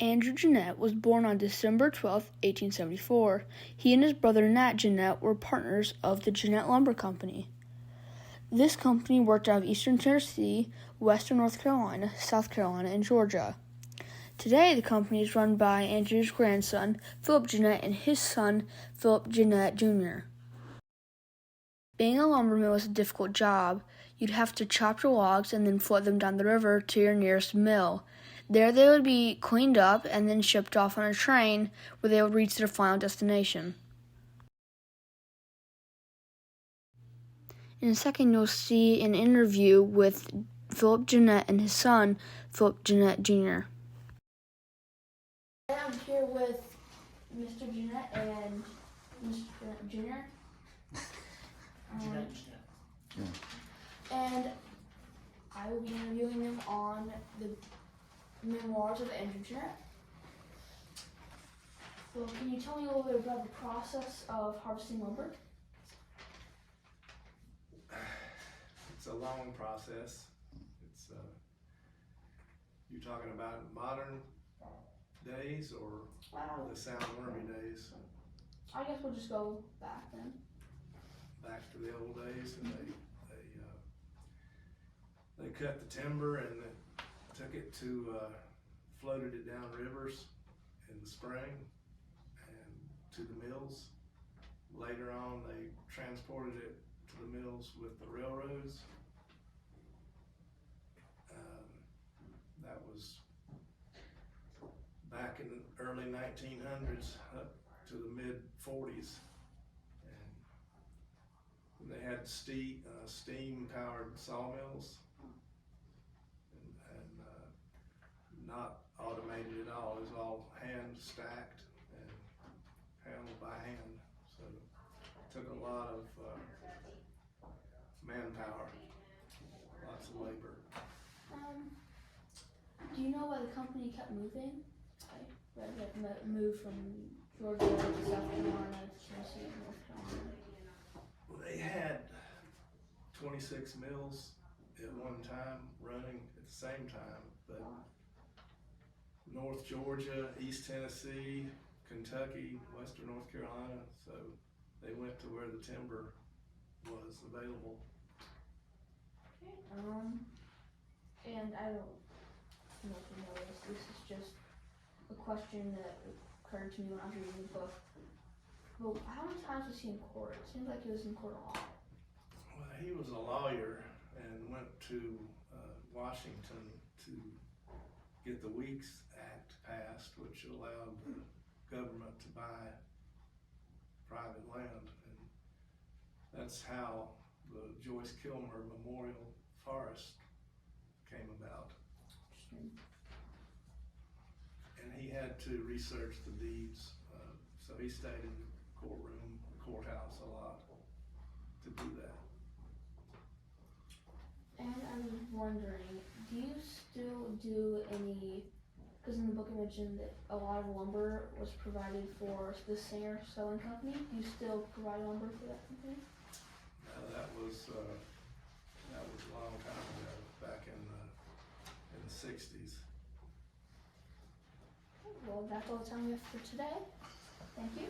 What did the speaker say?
Andrew Gennett was born on December 12, 1874. He and his brother Nat Gennett were partners of the Gennett Lumber Company. This company worked out of eastern Tennessee, western North Carolina, South Carolina, and Georgia. Today, the company is run by Andrew's grandson, Philip Gennett, and his son, Philip Gennett Jr. Being a lumberman was a difficult job. You'd have to chop your logs and then float them down the river to your nearest mill. There they would be cleaned up and then shipped off on a train where they would reach their final destination. In a second, you'll see an interview with Philip Gennett and his son, Philip Gennett Jr. I'm here with Mr. Gennett and Mr. Gennett Jr. And I will be interviewing them on the memoirs of Andrew Gennett. So can you tell me a little bit about the process of harvesting lumber? It's a long process. It's you talking about modern days or the sound wormy days? I guess we'll just go back then. Back to the old days, and they cut the timber and they took it to floated it down rivers in the spring and to the mills. Later on, they transported it to the mills with the railroads. That was back in the early 1900s up to the mid 40s. And they had steam powered sawmills and not automated at all. It was all hand stacked and handled by hand. So it took a lot of manpower, lots of labor. Do you know why the company kept moving? Like moved from Georgia to South Carolina to Tennessee to North Carolina? Well, they had 26 mills at one time running at the same time, but North Georgia, East Tennessee, Kentucky, Western North Carolina, so they went to where the timber was available. Okay. And I don't know if you know this is just a question that occurred to me when I was reading the book. Well, how many times was he in court? It seems like he was in court a lot. Well, he was a lawyer and went to Washington to get the Weeks Act passed, which allowed the government to buy private land. And that's how the Joyce Kilmer Memorial Forest came about. And he had to research the deeds, so he stayed in the courthouse a lot to do that. And I was wondering, do you still do any, because in the book I mentioned that a lot of lumber was provided for the Singer Sewing Company. Do you still provide lumber for that company? That was a long time ago, back in the 60s. Well, that's all the time we have for today. Thank you.